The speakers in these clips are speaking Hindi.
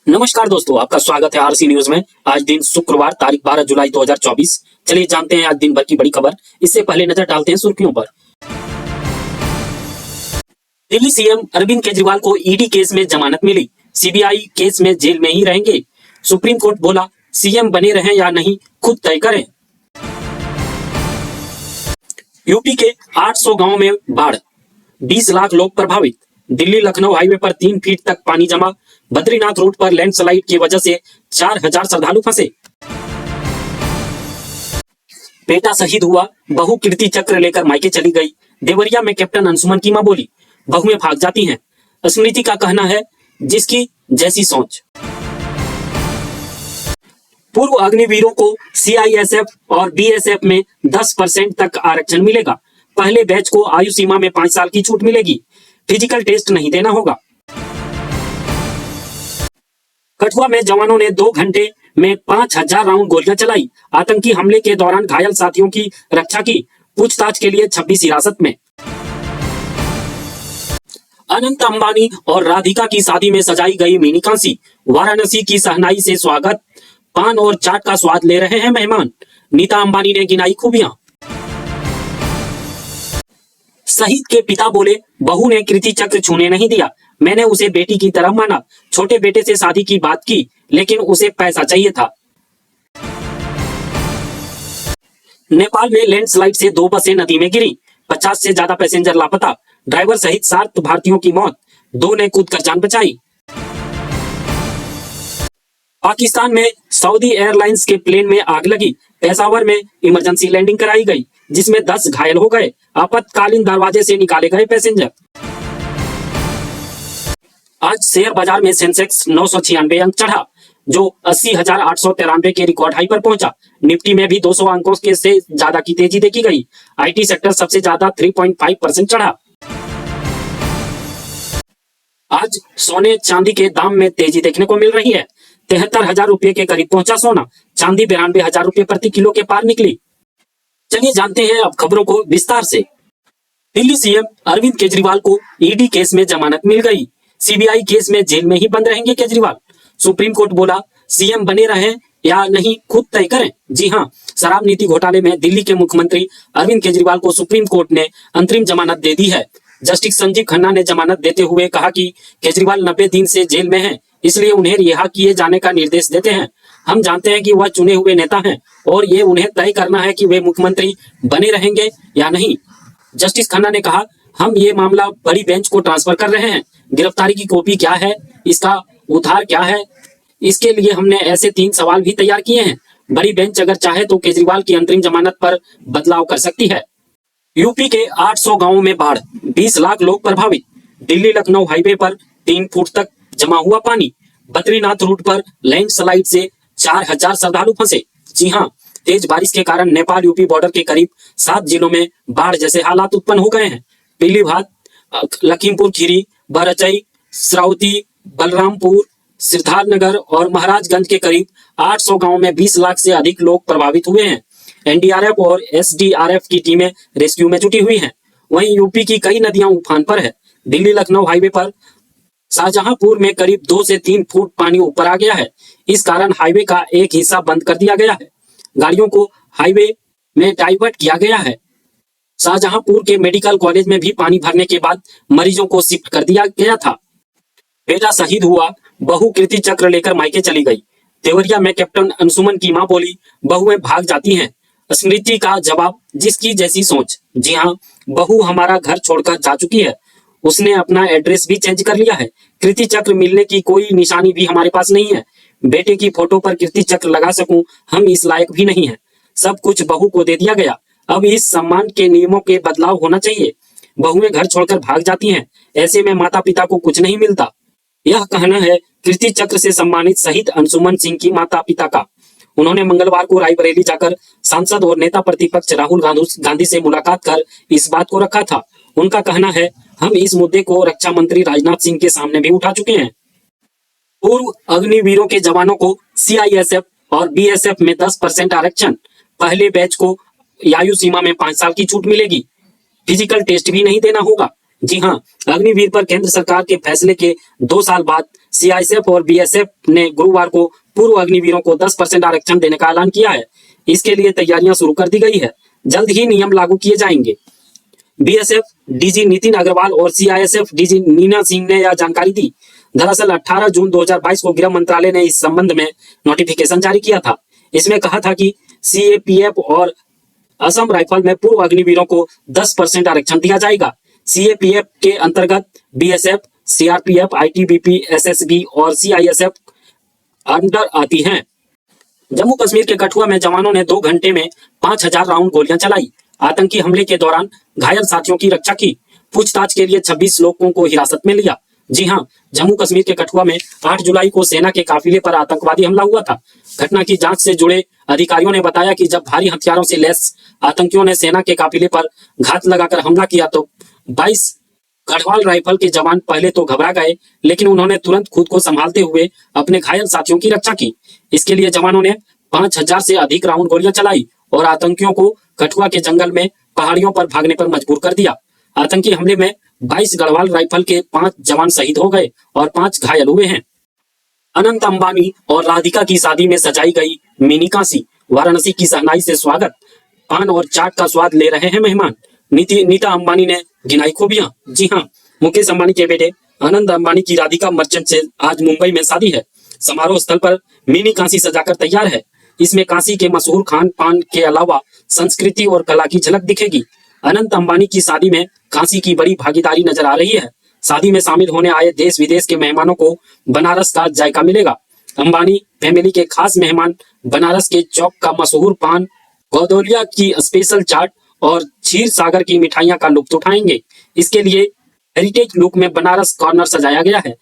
नमस्कार दोस्तों, आपका स्वागत है आरसी न्यूज में। आज दिन शुक्रवार तारीख 12 जुलाई 2024। चलिए जानते हैं आज दिन भर की बड़ी खबर। इससे पहले नजर डालते हैं सुर्खियों पर। दिल्ली सीएम अरविंद केजरीवाल को ईडी केस में जमानत मिली। सीबीआई केस में जेल में ही रहेंगे। सुप्रीम कोर्ट बोला सीएम बने रहें या नहीं खुद तय करें। यूपी के 800 गांव में बाढ़, 20 लाख लोग प्रभावित। दिल्ली लखनऊ हाईवे पर 3 फीट तक पानी जमा। बद्रीनाथ रूट पर लैंडस्लाइड की वजह से 4000 श्रद्धालु फंसे। बेटा शहीद हुआ, बहू कीर्ति चक्र लेकर मायके चली गई। देवरिया में कैप्टन अंशुमन की मां बोली, बहुएं भाग जाती हैं। स्मृति का कहना है जिसकी जैसी सोच। पूर्व अग्निवीरों को सीआईएसएफ और बीएसएफ में 10% तक आरक्षण मिलेगा। पहले बैच को आयु सीमा में 5 साल की छूट मिलेगी। फिजिकल टेस्ट नहीं देना होगा। कठुआ में जवानों ने 2 घंटे में 5000 राउंड गोलियां चलाई। आतंकी हमले के दौरान घायल साथियों की रक्षा की। पूछताछ के लिए 26 हिरासत में। अनंत अंबानी और राधिका की शादी में सजाई गई मिनी काशी। वाराणसी की शहनाई से स्वागत। पान और चाट का स्वाद ले रहे हैं मेहमान। नीता अंबानी ने गिनाई खूबियां। शहीद के पिता बोले, बहू ने कीर्ति चक्र छूने नहीं दिया। मैंने उसे बेटी की तरह माना। छोटे बेटे से शादी की बात की, लेकिन उसे पैसा चाहिए था। नेपाल में लैंडस्लाइड से 2 बसें नदी में गिरी। 50 से ज्यादा पैसेंजर लापता। ड्राइवर सहित 7 भारतीयों की मौत। 2 ने कूदकर जान बचाई। पाकिस्तान में सऊदी एयरलाइंस के प्लेन में आग लगी। पेशावर में इमरजेंसी लैंडिंग कराई गई, जिसमें 10 घायल हो गए। आपातकालीन दरवाजे से निकाले गए पैसेंजर। आज शेयर बाजार में सेंसेक्स 996 अंक चढ़ा, जो 80,893 के रिकॉर्ड हाई पर पहुंचा। निफ्टी में भी 200 अंकों के से ज्यादा की तेजी देखी गई। आईटी सेक्टर सबसे ज्यादा 3.5% चढ़ा। आज सोने चांदी के दाम में तेजी देखने को मिल रही है। 73,000 रुपए के करीब पहुंचा सोना। चांदी 92,000 रुपए प्रति किलो के पार निकली। चलिए जानते हैं अब खबरों को विस्तार से। दिल्ली सीएम अरविंद केजरीवाल को ईडी केस में जमानत मिल गई। सीबीआई केस में जेल में ही बंद रहेंगे केजरीवाल। सुप्रीम कोर्ट बोला सीएम बने रहें या नहीं खुद तय करें। जी हां, शराब नीति घोटाले में दिल्ली के मुख्यमंत्री अरविंद केजरीवाल को सुप्रीम कोर्ट ने अंतरिम जमानत दे दी है। जस्टिस संजीव खन्ना ने जमानत देते हुए कहा कि केजरीवाल 90 दिन से जेल में हैं, इसलिए उन्हें रिहा किए जाने का निर्देश देते हैं। हम जानते हैं कि वह चुने हुए नेता हैं और ये उन्हें तय करना है कि वे मुख्यमंत्री बने रहेंगे या नहीं। जस्टिस खन्ना ने कहा, हम ये मामला बड़ी बेंच को ट्रांसफर कर रहे हैं। गिरफ्तारी की कॉपी क्या है, इसका उधार क्या है, इसके लिए हमने ऐसे 3 सवाल भी तैयार किए हैं। बड़ी बेंच अगर चाहे तो केजरीवाल की अंतरिम जमानत पर बदलाव कर सकती है। यूपी के 800 गांवों में बाढ़, 20 लाख लोग प्रभावित। दिल्ली लखनऊ हाईवे पर 3 फुट तक जमा हुआ पानी। बद्रीनाथ रूट पर लैंडस्लाइड से 4000 श्रद्धालु फंसे। जी हां, तेज बारिश के कारण नेपाल यूपी बॉर्डर के करीब 7 जिलों में बाढ़ जैसे हालात उत्पन्न हो गए हैं। पीलीभीत, लखीमपुर खीरी, बहराइच, श्रावस्ती, बलरामपुर, सिद्धार्थनगर और महाराजगंज के करीब 800 गांवों में 20 लाख से अधिक लोग प्रभावित हुए हैं। एनडीआरएफ और एसडीआरएफ की टीमें रेस्क्यू में जुटी हुई हैं। वहीं यूपी की कई नदियां उफान पर है। दिल्ली लखनऊ हाईवे पर शाहजहांपुर में करीब 2 से 3 फुट पानी ऊपर आ गया है। इस कारण हाईवे का एक हिस्सा बंद कर दिया गया है। गाड़ियों को हाईवे में डाइवर्ट किया गया है। शाहजहांपुर के मेडिकल कॉलेज में भी पानी भरने के बाद मरीजों को शिफ्ट कर दिया गया था। बेटा शहीद हुआ, बहू कीर्ति चक्र लेकर मायके चली गई। देवरिया में कैप्टन अंशुमन की मां बोली, बहुएं भाग जाती हैं। स्मृति का जवाब, जिसकी जैसी सोच। जी हां, बहू हमारा घर छोड़कर जा चुकी है। उसने अपना एड्रेस भी चेंज कर लिया है। कीर्ति चक्र मिलने की कोई निशानी भी हमारे पास नहीं है। बेटे की फोटो पर कीर्ति चक्र लगा सकूं, हम इस लायक भी नहीं है। सब कुछ बहू को दे दिया गया। अब इस सम्मान के नियमों के बदलाव होना चाहिए। बहुएं घर छोड़कर भाग जाती हैं, ऐसे में माता पिता को कुछ नहीं मिलता। यह कहना है कीर्ति चक्र से सम्मानित शहीद अंशुमन सिंह की माता पिता का। उन्होंने मंगलवार को रायबरेली जाकर सांसद और नेता प्रतिपक्ष राहुल गांधी से मुलाकात कर इस बात को रखा था। उनका कहना है, हम इस मुद्दे को रक्षा मंत्री राजनाथ सिंह के सामने भी उठा चुके हैं। पूर्व अग्निवीरों के जवानों को सीआईएसएफ और बीएसएफ में 10% आरक्षण। पहले बैच को आयु सीमा में 5 साल की छूट मिलेगी। फिजिकल टेस्ट भी नहीं देना होगा। जी हां, अग्निवीर पर केंद्र सरकार के फैसले के 2 साल बाद सीआईएसएफ और बीएसएफ ने गुरुवार को पूर्व अग्निवीरों को 10% आरक्षण देने का ऐलान किया है। इसके लिए तैयारियां शुरू कर दी गई है। जल्द ही नियम लागू किए जाएंगे। बीएसएफ डीजी नितिन अग्रवाल और सीआईएसएफ डीजी नीना सिंह ने यह जानकारी दी। दरअसल 18 जून 2022 को गृह मंत्रालय ने इस संबंध में नोटिफिकेशन जारी किया था। इसमें कहा था कि सीएपीएफ और असम राइफल में पूर्व अग्निवीरों को 10% आरक्षण दिया जाएगा। सीएपीएफ के अंतर्गत बीएसएफ, सीआरपीएफ, आईटीबीपी, एसएसबी और सीआईएसएफ अंडर आती हैं। जम्मू कश्मीर के कठुआ में जवानों ने 2 घंटे में 5000 राउंड गोलियां चलाई। आतंकी हमले के दौरान घायल साथियों की रक्षा की। पूछताछ के लिए 26 लोगों को हिरासत में लिया। जी हां, जम्मू कश्मीर के कठुआ में 8 जुलाई को सेना के काफिले पर आतंकवादी हमला हुआ था। घटना की जांच से जुड़े अधिकारियों ने बताया कि जब भारी हथियारों से लैस आतंकियों ने सेना के काफिले पर घात लगाकर हमला किया तो 22 गढ़वाल राइफल के जवान पहले तो घबरा गए, लेकिन उन्होंने तुरंत खुद को संभालते हुए अपने घायल साथियों की रक्षा की। इसके लिए जवानों ने 5000 से अधिक राउंड गोलियां चलाई और आतंकियों को कठुआ के जंगल में पहाड़ियों पर भागने पर मजबूर कर दिया। आतंकी हमले में 22 गढ़वाल राइफल के 5 जवान शहीद हो गए और 5 घायल हुए हैं। अनंत अंबानी और राधिका की शादी में सजाई गई मिनी काशी। वाराणसी की शहनाई से स्वागत। पान और चाट का स्वाद ले रहे हैं मेहमान। नीता अंबानी ने गिनाई खूबियां। जी हां, मुकेश अंबानी के बेटे आनंद अंबानी की राधिका मर्चेंट से आज मुंबई में शादी है। समारोह स्थल पर मिनी काशी सजाकर तैयार है। इसमें काशी के मशहूर खान पान के अलावा संस्कृति और कला की झलक दिखेगी। अनंत अंबानी की शादी में काशी की बड़ी भागीदारी नजर आ रही है। शादी में शामिल होने आए देश विदेश के मेहमानों को बनारस का जायका मिलेगा। अंबानी फैमिली के खास मेहमान बनारस के चौक का मशहूर पान, गौदौलिया की स्पेशल चाट और क्षीर सागर की मिठाइयां का लुत्फ उठाएंगे। इसके लिए हेरिटेज लुक में बनारस कॉर्नर सजाया गया है।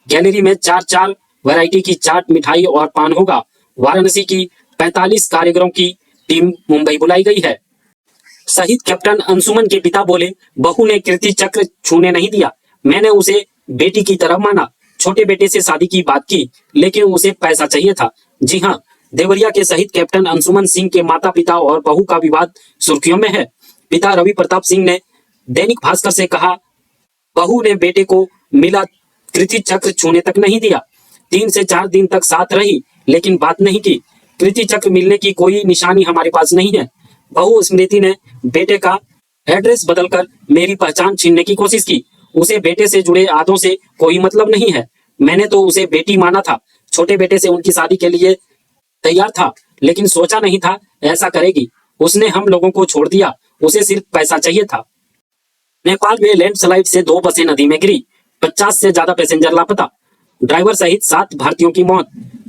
गैलरी में 4 वैरायटी की चाट, मिठाई और पान होगा। वाराणसी की 45 कारीगरों की टीम मुंबई बुलाई गई है। शहीद कैप्टन अंशुमन के पिता बोले, बहू ने कीर्ति चक्र छूने नहीं दिया। मैंने उसे बेटी की तरह माना। छोटे बेटे से शादी की बात की, लेकिन उसे पैसा चाहिए था। जी हां, देवरिया के शहीद कैप्टन अंशुमन सिंह के माता पिता और बहू का विवाद सुर्खियों में है। पिता रवि प्रताप सिंह ने दैनिक भास्कर से कहा, बहू ने बेटे को मिला कीर्ति चक्र छूने तक नहीं दिया। 3 से 4 दिन तक साथ रही, लेकिन बात नहीं की। कीर्ति चक्र मिलने की कोई निशानी हमारे पास नहीं है। बहू स्मृति ने बेटे का एड्रेस बदलकर मेरी पहचान छीनने की कोशिश की। उसे बेटे से जुड़े आदों से कोई मतलब नहीं है। मैंने तो उसे बेटी माना था। छोटे बेटे से उनकी शादी के लिए तैयार था, लेकिन सोचा नहीं था ऐसा करेगी। उसने हम लोगों को छोड़ दिया। उसे सिर्फ पैसा चाहिए था। नेपाल में लैंडस्लाइड से 2 बसें नदी में गिरी। 50 से ज्यादा पैसेंजर लापता। ड्राइवर सहित 7 भारतीयों की मौत।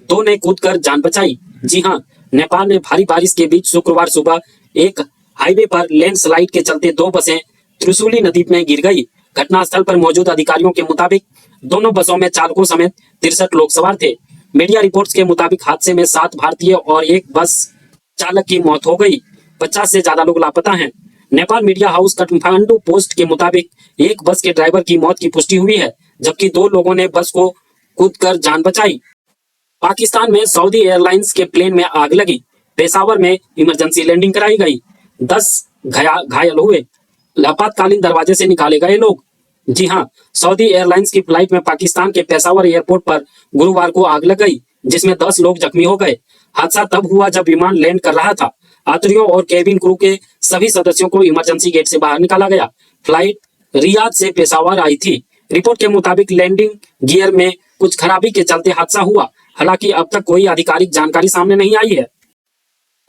2 ने कूदकर जान बचाई। जी हां, नेपाल में भारी बारिश के बीच शुक्रवार सुबह एक हाईवे पर लैंडस्लाइड के चलते 2 बसें त्रिशूली नदी में गिर गई। घटनास्थल पर मौजूद अधिकारियों के मुताबिक दोनों बसों में चालकों समेत 63 लोग सवार थे। मीडिया रिपोर्ट्स के मुताबिक हादसे में 7 भारतीय और 1 बस चालक की मौत हो गई। 50 से ज्यादा लोग लापता हैं। Nepal media house Kathmandu post के मुताबिक एक बस के ड्राइवर की मौत की पुष्टि हुई है, जबकि 2 लोगों ने बस को कूदकर जान बचाई। पाकिस्तान में सऊदी एयरलाइंस के प्लेन में आग लगी। पेशावर में इमरजेंसी लैंडिंग कराई गई। 10 घायल हुए। आपातकालीन दरवाजे से निकाले गए लोग। जी हां, सऊदी एयरलाइंस की फ्लाइट में पाकिस्तान के पेशावर एयरपोर्ट पर गुरुवार को आग लग गई, जिसमें 10 लोग जख्मी हो गए। हादसा तब हुआ जब विमान लैंड कर रहा था। यात्रियों और केबिन क्रू के सभी सदस्यों को इमरजेंसी गेट से बाहर निकाला गया। फ्लाइट रियाद से पेशावर आई थी। रिपोर्ट के मुताबिक लैंडिंग गियर में कुछ खराबी के चलते हादसा हुआ। हालांकि अब तक कोई आधिकारिक जानकारी सामने नहीं आई है।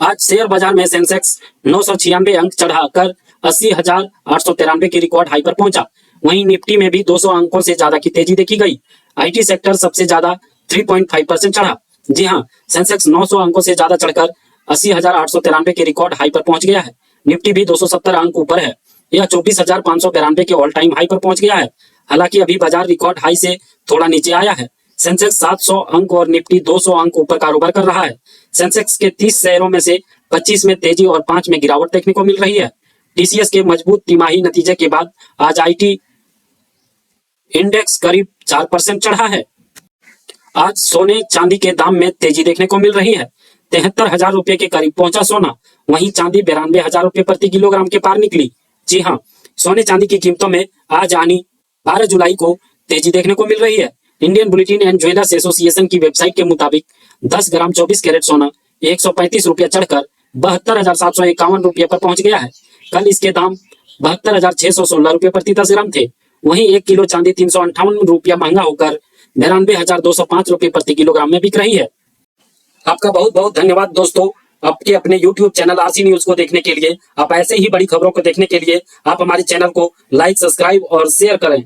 आज शेयर बाजार में सेंसेक्स 996 अंक चढ़ाकर 80,893 की रिकॉर्ड हाई पर पहुंचा। वहीं निफ्टी में भी 200 अंकों से ज्यादा की तेजी देखी गई। आईटी सेक्टर सबसे ज्यादा 3.5% चढ़ा। जी हां, सेंसेक्स 900 अंकों से ज्यादा चढ़कर 80,893 के रिकॉर्ड हाई पर पहुंच गया है। निफ्टी भी 270 अंक ऊपर है। यह 24,592 के ऑल टाइम हाई पर पहुंच गया है। हालांकि अभी बाजार रिकॉर्ड हाई से थोड़ा नीचे आया है। सेंसेक्स 700 अंक और निफ्टी 200 अंक ऊपर कारोबार कर रहा है। सेंसेक्स के 30 शेयरों में से 25 में तेजी और 5 में गिरावट देखने को मिल रही है। टीसीएस के मजबूत तिमाही नतीजे के बाद आज आईटी इंडेक्स करीब 4% चढ़ा है। आज सोने चांदी के दाम में तेजी देखने को मिल रही है। 73,000 रुपए के करीब पहुंचा सोना। वहीं चांदी 92,000 रुपए प्रति किलोग्राम के पार निकली। जी हां, सोने चांदी की कीमतों में आज यानी 12 जुलाई को तेजी देखने को मिल रही है। Indian bulletin and jewellers association की वेबसाइट के मुताबिक 10 ग्राम 24 कैरेट सोना 135 रुपया चढ़कर 72,751 रुपये पर पहुंच गया है। कल इसके दाम 72,616 रुपये प्रति 10 ग्राम थे। वहीं 1 किलो चांदी 358 रुपया महंगा होकर 92,205 रुपये प्रति किलोग्राम में बिक रही है। आपका बहुत बहुत धन्यवाद दोस्तों, आपके अपने YouTube चैनल आरसी न्यूज को देखने के लिए। आप ऐसे ही बड़ी खबरों को देखने के लिए आप हमारे चैनल को लाइक, सब्सक्राइब और शेयर करें।